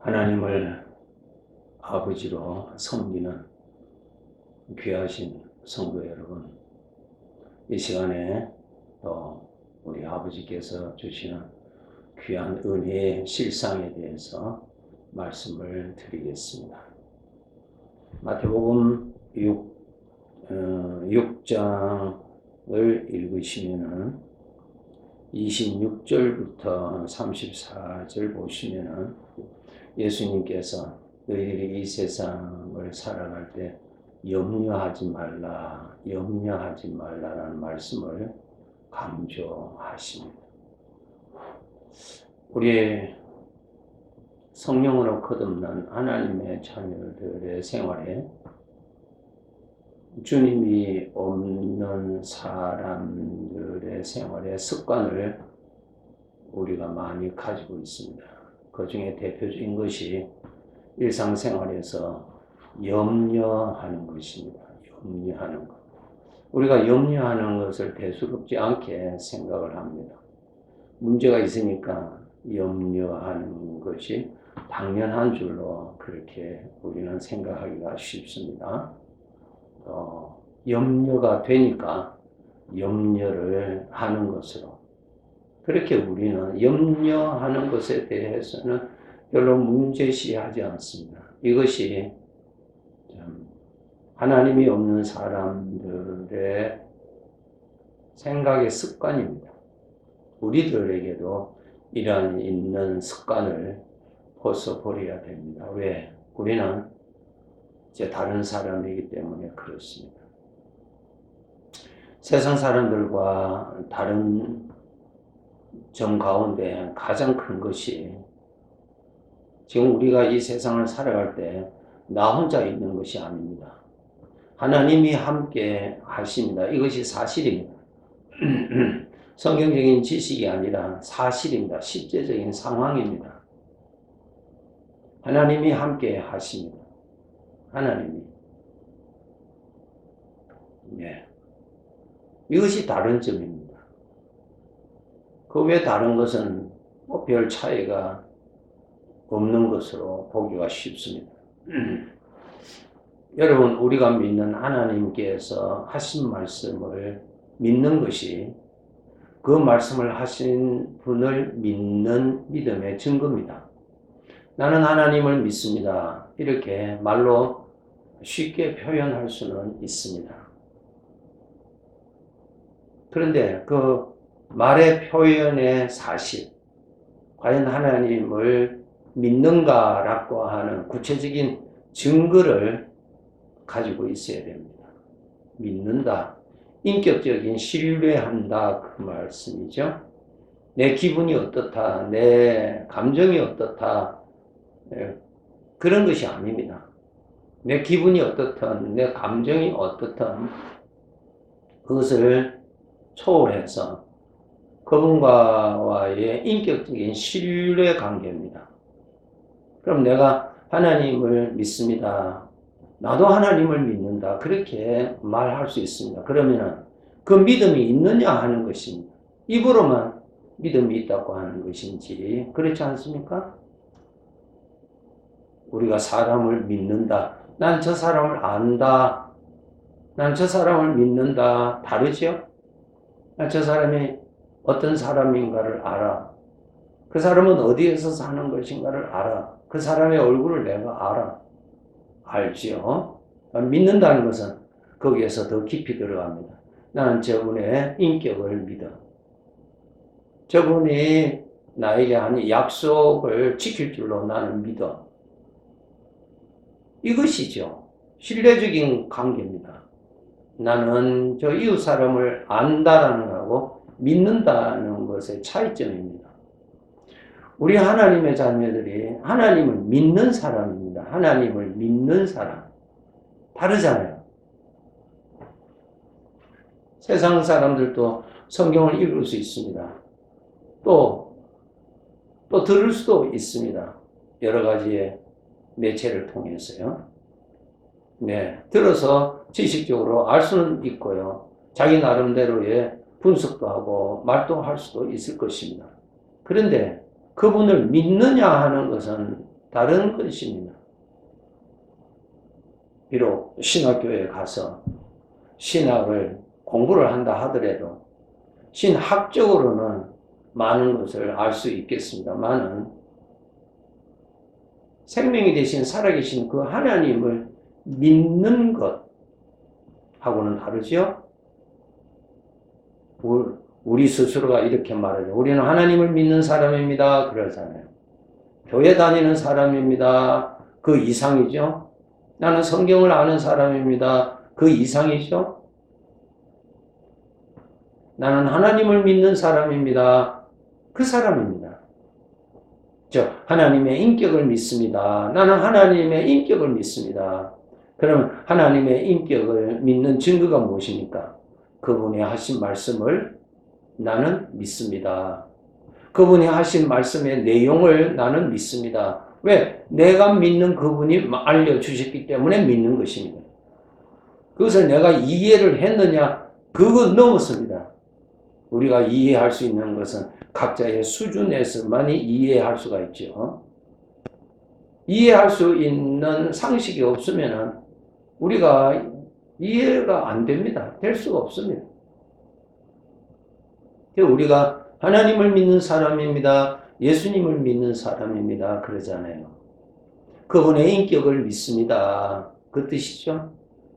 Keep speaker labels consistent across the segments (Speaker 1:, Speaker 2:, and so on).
Speaker 1: 하나님을 아버지로 섬기는 귀하신 성도 여러분, 이 시간에 또 우리 아버지께서 주시는 귀한 은혜의 실상에 대해서 말씀을 드리겠습니다. 마태복음 6장을 읽으시면은 26절부터 34절 보시면은 예수님께서 너희들이 이 세상을 살아갈 때 염려하지 말라라는 말씀을 강조하십니다. 우리의 성령으로 거듭난 하나님의 자녀들의 생활에 주님이 없는 사람들의 생활의 습관을 우리가 많이 가지고 있습니다. 그 중에 대표적인 것이 일상생활에서 염려하는 것입니다. 염려하는 것. 우리가 염려하는 것을 대수롭지 않게 생각을 합니다. 문제가 있으니까 염려하는 것이 당연한 줄로 그렇게 우리는 생각하기가 쉽습니다. 염려가 되니까 염려를 하는 것으로 그렇게 우리는 염려하는 것에 대해서는 별로 문제시하지 않습니다. 이것이 하나님이 없는 사람들의 생각의 습관입니다. 우리들에게도 이러한 있는 습관을 벗어버려야 됩니다. 왜? 우리는 이제 다른 사람이기 때문에 그렇습니다. 세상 사람들과 다른 점 가운데 가장 큰 것이 지금 우리가 이 세상을 살아갈 때 나 혼자 있는 것이 아닙니다. 하나님이 함께 하십니다. 이것이 사실입니다. 성경적인 지식이 아니라 사실입니다. 실제적인 상황입니다. 하나님이 함께 하십니다. 하나님이. 네. 이것이 다른 점입니다. 그 외 다른 것은 별 차이가 없는 것으로 보기가 쉽습니다. 여러분, 우리가 믿는 하나님께서 하신 말씀을 믿는 것이 그 말씀을 하신 분을 믿는 믿음의 증거입니다. 나는 하나님을 믿습니다. 이렇게 말로 쉽게 표현할 수는 있습니다. 그런데 그 말의 표현의 사실, 과연 하나님을 믿는가라고 하는 구체적인 증거를 가지고 있어야 됩니다. 믿는다, 인격적인 신뢰한다 그 말씀이죠. 내 기분이 어떻다, 내 감정이 어떻다 그런 것이 아닙니다. 내 기분이 어떻든 내 감정이 어떻든 그것을 초월해서 그분과의 인격적인 신뢰 관계입니다. 그럼 내가 하나님을 믿습니다. 나도 하나님을 믿는다. 그렇게 말할 수 있습니다. 그러면은 그 믿음이 있느냐 하는 것입니다. 입으로만 믿음이 있다고 하는 것인지 그렇지 않습니까? 우리가 사람을 믿는다. 난 저 사람을 안다. 난 저 사람을 믿는다. 다르죠? 난 저 사람이 어떤 사람인가를 알아. 그 사람은 어디에서 사는 것인가를 알아. 그 사람의 얼굴을 내가 알아. 알지요? 믿는다는 것은 거기에서 더 깊이 들어갑니다. 나는 저분의 인격을 믿어. 저분이 나에게 한 약속을 지킬 줄로 나는 믿어. 이것이죠. 신뢰적인 관계입니다. 나는 저 이웃 사람을 안다라는 거하고 믿는다는 것의 차이점입니다. 우리 하나님의 자녀들이 하나님을 믿는 사람입니다. 하나님을 믿는 사람. 다르잖아요. 세상 사람들도 성경을 읽을 수 있습니다. 또 들을 수도 있습니다. 여러 가지의 매체를 통해서요. 네, 들어서 지식적으로 알 수는 있고요. 자기 나름대로의 분석도 하고 말도 할 수도 있을 것입니다. 그런데 그분을 믿느냐 하는 것은 다른 것입니다. 비록 신학교에 가서 신학을 공부를 한다 하더라도 신학적으로는 많은 것을 알 수 있겠습니다만은 생명이 되신 살아계신 그 하나님을 믿는 것하고는 다르죠? 우리 스스로가 이렇게 말하죠. 우리는 하나님을 믿는 사람입니다. 그러잖아요. 교회 다니는 사람입니다. 그 이상이죠? 나는 성경을 아는 사람입니다. 그 이상이죠? 나는 하나님을 믿는 사람입니다. 그 사람입니다. 하나님의 인격을 믿습니다. 나는 하나님의 인격을 믿습니다. 그러면 하나님의 인격을 믿는 증거가 무엇입니까? 그분이 하신 말씀을 나는 믿습니다. 그분이 하신 말씀의 내용을 나는 믿습니다. 왜? 내가 믿는 그분이 알려주셨기 때문에 믿는 것입니다. 그것을 내가 이해를 했느냐? 그거 넘었습니다. 우리가 이해할 수 있는 것은 각자의 수준에서만이 이해할 수가 있죠. 이해할 수 있는 상식이 없으면 우리가 이해가 안 됩니다. 될 수가 없습니다. 우리가 하나님을 믿는 사람입니다. 예수님을 믿는 사람입니다. 그러잖아요. 그분의 인격을 믿습니다. 그 뜻이죠.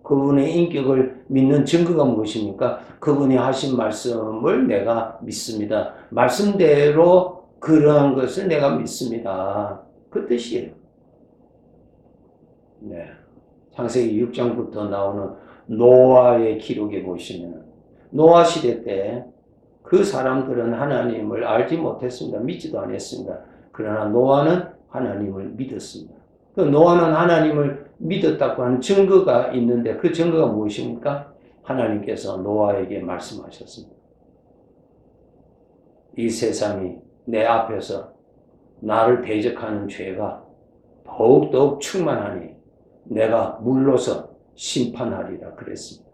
Speaker 1: 그분의 인격을 믿는 증거가 무엇입니까? 그분이 하신 말씀을 내가 믿습니다. 말씀대로 그러한 것을 내가 믿습니다. 그 뜻이에요. 네. 창세기 6장부터 나오는 노아의 기록에 보시면 노아 시대 때 그 사람들은 하나님을 알지 못했습니다. 믿지도 않았습니다. 그러나 노아는 하나님을 믿었습니다. 그 노아는 하나님을 믿었다고 하는 증거가 있는데 그 증거가 무엇입니까? 하나님께서 노아에게 말씀하셨습니다. 이 세상이 내 앞에서 나를 대적하는 죄가 더욱더욱 충만하니 내가 물러서 심판하리라 그랬습니다.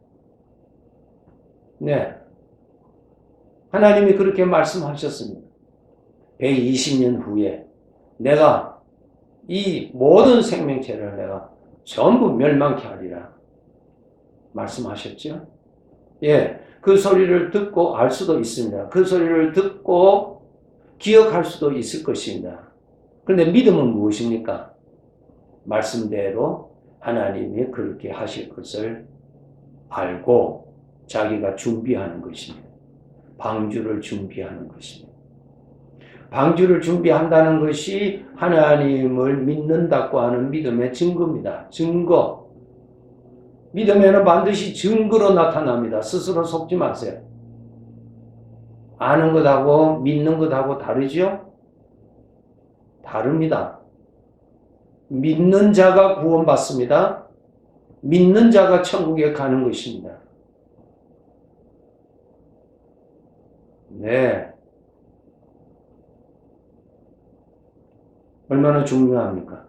Speaker 1: 네. 하나님이 그렇게 말씀하셨습니다. 120년 후에 내가 이 모든 생명체를 내가 전부 멸망케 하리라 말씀하셨죠? 예, 그 소리를 듣고 알 수도 있습니다. 그 소리를 듣고 기억할 수도 있을 것입니다. 그런데 믿음은 무엇입니까? 말씀대로 하나님이 그렇게 하실 것을 알고 자기가 준비하는 것입니다. 방주를 준비하는 것입니다. 방주를 준비한다는 것이 하나님을 믿는다고 하는 믿음의 증거입니다. 증거. 믿음에는 반드시 증거로 나타납니다. 스스로 속지 마세요. 아는 것하고 믿는 것하고 다르죠? 다릅니다. 믿는 자가 구원받습니다. 믿는 자가 천국에 가는 것입니다. 네. 얼마나 중요합니까?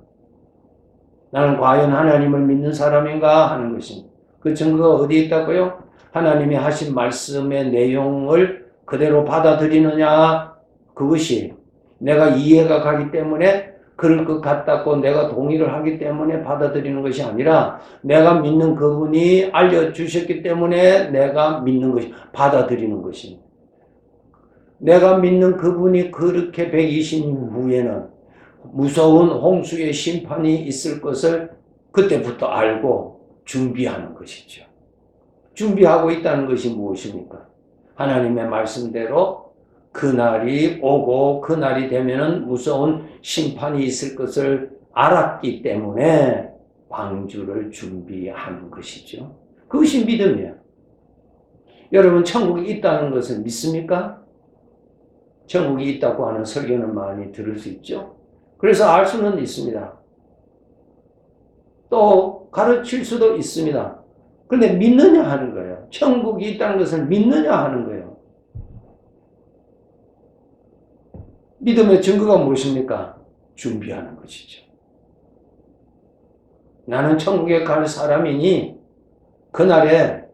Speaker 1: 나는 과연 하나님을 믿는 사람인가 하는 것입니다. 그 증거가 어디에 있다고요? 하나님이 하신 말씀의 내용을 그대로 받아들이느냐? 그것이 내가 이해가 가기 때문에 그럴 것 같다고 내가 동의를 하기 때문에 받아들이는 것이 아니라 내가 믿는 그분이 알려주셨기 때문에 내가 믿는 것이 받아들이는 것입니다. 내가 믿는 그분이 그렇게 120년 후에는 무서운 홍수의 심판이 있을 것을 그때부터 알고 준비하는 것이죠. 준비하고 있다는 것이 무엇입니까? 하나님의 말씀대로 그날이 오고 그날이 되면은 무서운 심판이 있을 것을 알았기 때문에 방주를 준비하는 것이죠. 그것이 믿음이에요. 여러분, 천국이 있다는 것을 믿습니까? 천국이 있다고 하는 설교는 많이 들을 수 있죠. 그래서 알 수는 있습니다. 또 가르칠 수도 있습니다. 그런데 믿느냐 하는 거예요. 천국이 있다는 것을 믿느냐 하는 거예요. 믿음의 증거가 무엇입니까? 준비하는 것이죠. 나는 천국에 갈 사람이니 그날에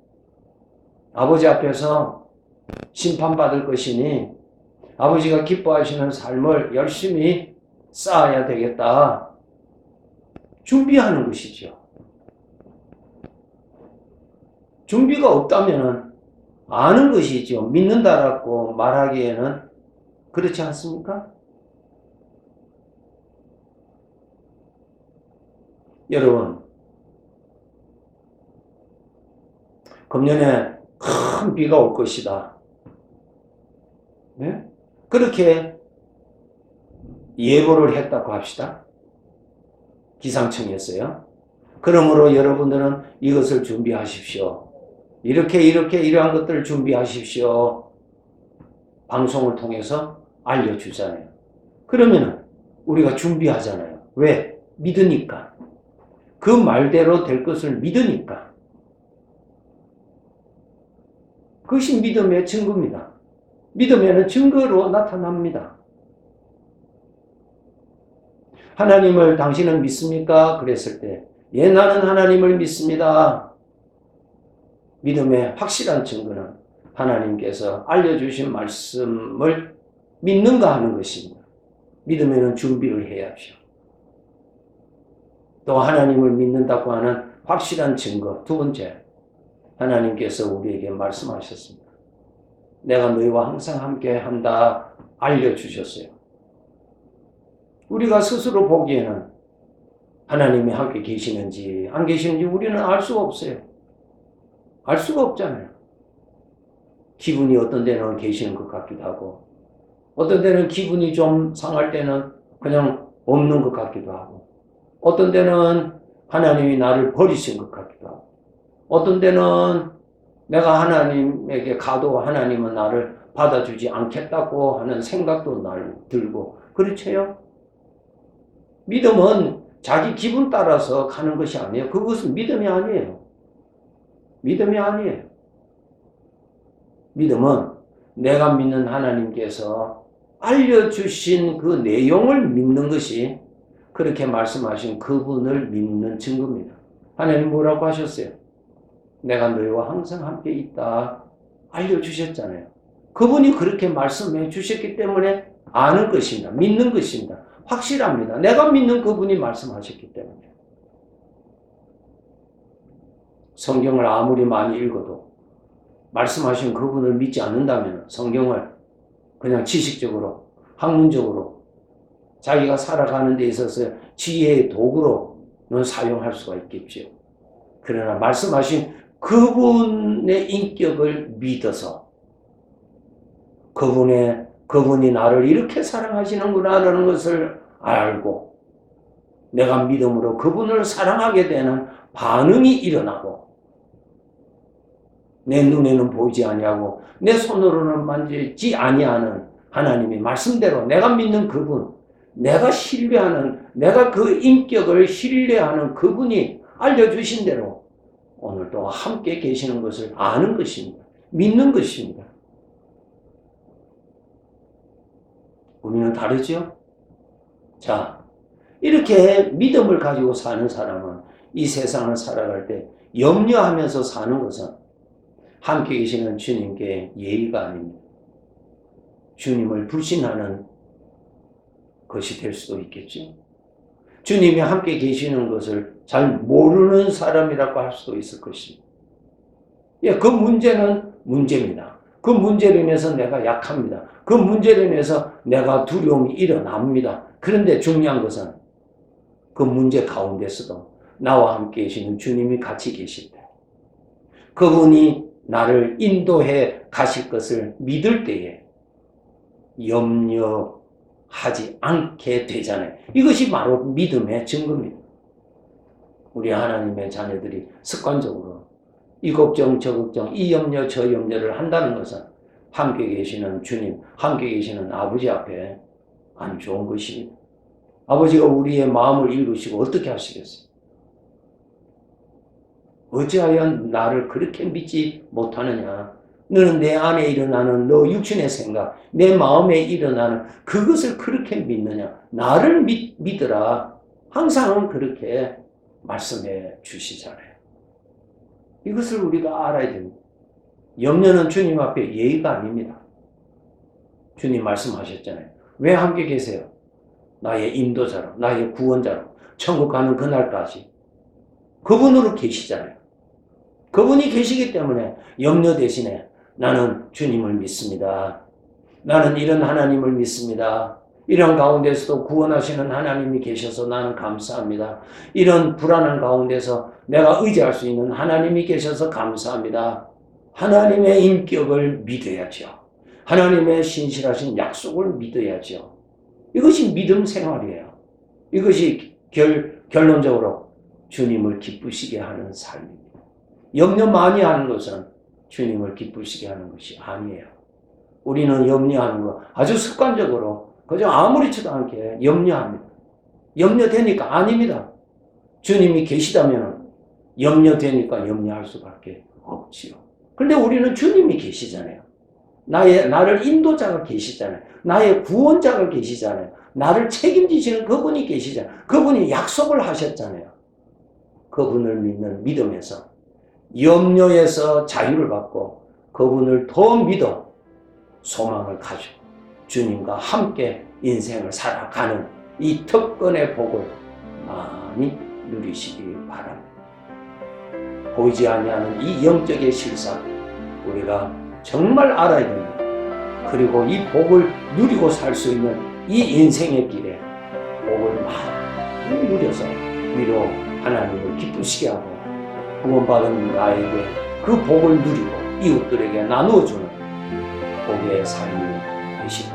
Speaker 1: 아버지 앞에서 심판받을 것이니 아버지가 기뻐하시는 삶을 열심히 쌓아야 되겠다. 준비하는 것이죠. 준비가 없다면 아는 것이죠. 믿는다라고 말하기에는 그렇지 않습니까? 여러분, 금년에 큰 비가 올 것이다. 네? 그렇게 예보를 했다고 합시다. 기상청에서요. 그러므로 여러분들은 이것을 준비하십시오. 이러한 것들을 준비하십시오. 방송을 통해서 알려주잖아요. 그러면 우리가 준비하잖아요. 왜? 믿으니까. 그 말대로 될 것을 믿으니까. 그것이 믿음의 증거입니다. 믿음에는 증거로 나타납니다. 하나님을 당신은 믿습니까? 그랬을 때, 예, 나는 하나님을 믿습니다. 믿음의 확실한 증거는 하나님께서 알려주신 말씀을 믿는가 하는 것입니다. 믿음에는 준비를 해야죠. 또 하나님을 믿는다고 하는 확실한 증거, 두 번째, 하나님께서 우리에게 말씀하셨습니다. 내가 너희와 항상 함께 한다 알려주셨어요. 우리가 스스로 보기에는 하나님이 함께 계시는지 안 계시는지 우리는 알 수가 없어요. 알 수가 없잖아요. 기분이 어떤 데는 계시는 것 같기도 하고 어떤 데는 기분이 좀 상할 때는 그냥 없는 것 같기도 하고 어떤 데는 하나님이 나를 버리신 것 같기도 하고 어떤 때는 내가 하나님에게 가도 하나님은 나를 받아주지 않겠다고 하는 생각도 날 들고 그렇죠? 믿음은 자기 기분 따라서 가는 것이 아니에요. 그것은 믿음이 아니에요. 믿음이 아니에요. 믿음은 내가 믿는 하나님께서 알려주신 그 내용을 믿는 것이 그렇게 말씀하신 그분을 믿는 증거입니다. 하나님 뭐라고 하셨어요? 내가 너희와 항상 함께 있다 알려주셨잖아요. 그분이 그렇게 말씀해 주셨기 때문에 아는 것입니다. 믿는 것입니다. 확실합니다. 내가 믿는 그분이 말씀하셨기 때문에. 성경을 아무리 많이 읽어도 말씀하신 그분을 믿지 않는다면 성경을 그냥 지식적으로, 학문적으로 자기가 살아가는 데 있어서 지혜의 도구로는 사용할 수가 있겠죠. 그러나 말씀하신 그분의 인격을 믿어서 그분이 나를 이렇게 사랑하시는구나라는 것을 알고 내가 믿음으로 그분을 사랑하게 되는 반응이 일어나고 내 눈에는 보이지 아니하고 내 손으로는 만지지 아니하는 하나님의 말씀대로 내가 믿는 그분, 내가 신뢰하는, 내가 그 인격을 신뢰하는 그분이 알려주신 대로 오늘도 함께 계시는 것을 아는 것입니다. 믿는 것입니다. 우리는 다르죠? 자, 이렇게 믿음을 가지고 사는 사람은 이 세상을 살아갈 때 염려하면서 사는 것은 함께 계시는 주님께 예의가 아닙니다. 주님을 불신하는 것이 될 수도 있겠죠. 주님이 함께 계시는 것을 잘 모르는 사람이라고 할 수도 있을 것입니다. 예, 그 문제는 문제입니다. 그 문제로 인해서 내가 약합니다. 그 문제로 인해서 내가 두려움이 일어납니다. 그런데 중요한 것은 그 문제 가운데서도 나와 함께 계시는 주님이 같이 계실 때 그분이 나를 인도해 가실 것을 믿을 때에 염려하지 않게 되잖아요. 이것이 바로 믿음의 증거입니다. 우리 하나님의 자녀들이 습관적으로 이 걱정 저 걱정 이 염려 저 염려를 한다는 것은 함께 계시는 주님, 함께 계시는 아버지 앞에 안 좋은 것입니다. 아버지가 우리의 마음을 읽으시고 어떻게 하시겠어요? 어찌하여 나를 그렇게 믿지 못하느냐? 너는 내 안에 일어나는 너 육신의 생각, 내 마음에 일어나는 그것을 그렇게 믿느냐? 나를 믿으라. 항상 그렇게 말씀해 주시잖아요. 이것을 우리가 알아야 됩니다. 염려는 주님 앞에 예의가 아닙니다. 주님 말씀하셨잖아요. 왜 함께 계세요? 나의 인도자로, 나의 구원자로, 천국 가는 그날까지 그분으로 계시잖아요. 그분이 계시기 때문에 염려 대신에 나는 주님을 믿습니다. 나는 이런 하나님을 믿습니다. 이런 가운데서도 구원하시는 하나님이 계셔서 나는 감사합니다. 이런 불안한 가운데서 내가 의지할 수 있는 하나님이 계셔서 감사합니다. 하나님의 인격을 믿어야죠. 하나님의 신실하신 약속을 믿어야죠. 이것이 믿음 생활이에요. 이것이 결론적으로 주님을 기쁘시게 하는 삶입니다. 염려 많이 하는 것은 주님을 기쁘시게 하는 것이 아니에요. 우리는 염려하는 거 아주 습관적으로 그저 아무렇지도 않게 염려합니다. 염려되니까 아닙니다. 주님이 계시다면 염려되니까 염려할 수밖에 없지요. 그런데 우리는 주님이 계시잖아요. 나를 인도자가 계시잖아요. 나의 구원자가 계시잖아요. 나를 책임지시는 그분이 계시잖아요. 그분이 약속을 하셨잖아요. 그분을 믿는 믿음에서 염려에서 자유를 받고 그분을 더 믿어 소망을 가지고 주님과 함께 인생을 살아가는 이 특권의 복을 많이 누리시기 바랍니다. 보이지 아니하는 이 영적의 실상 우리가 정말 알아야 됩니다. 그리고 이 복을 누리고 살 수 있는 이 인생의 길에 복을 많이 누려서 위로 하나님을 기쁘시게 하고 구원받은 나에게 그 복을 누리고 이웃들에게 나누어주는 복의 삶이 되시고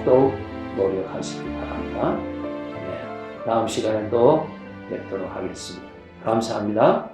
Speaker 1: 더욱 노력하시기 바랍니다. 네, 다음 시간에 또 뵙도록 하겠습니다. 감사합니다.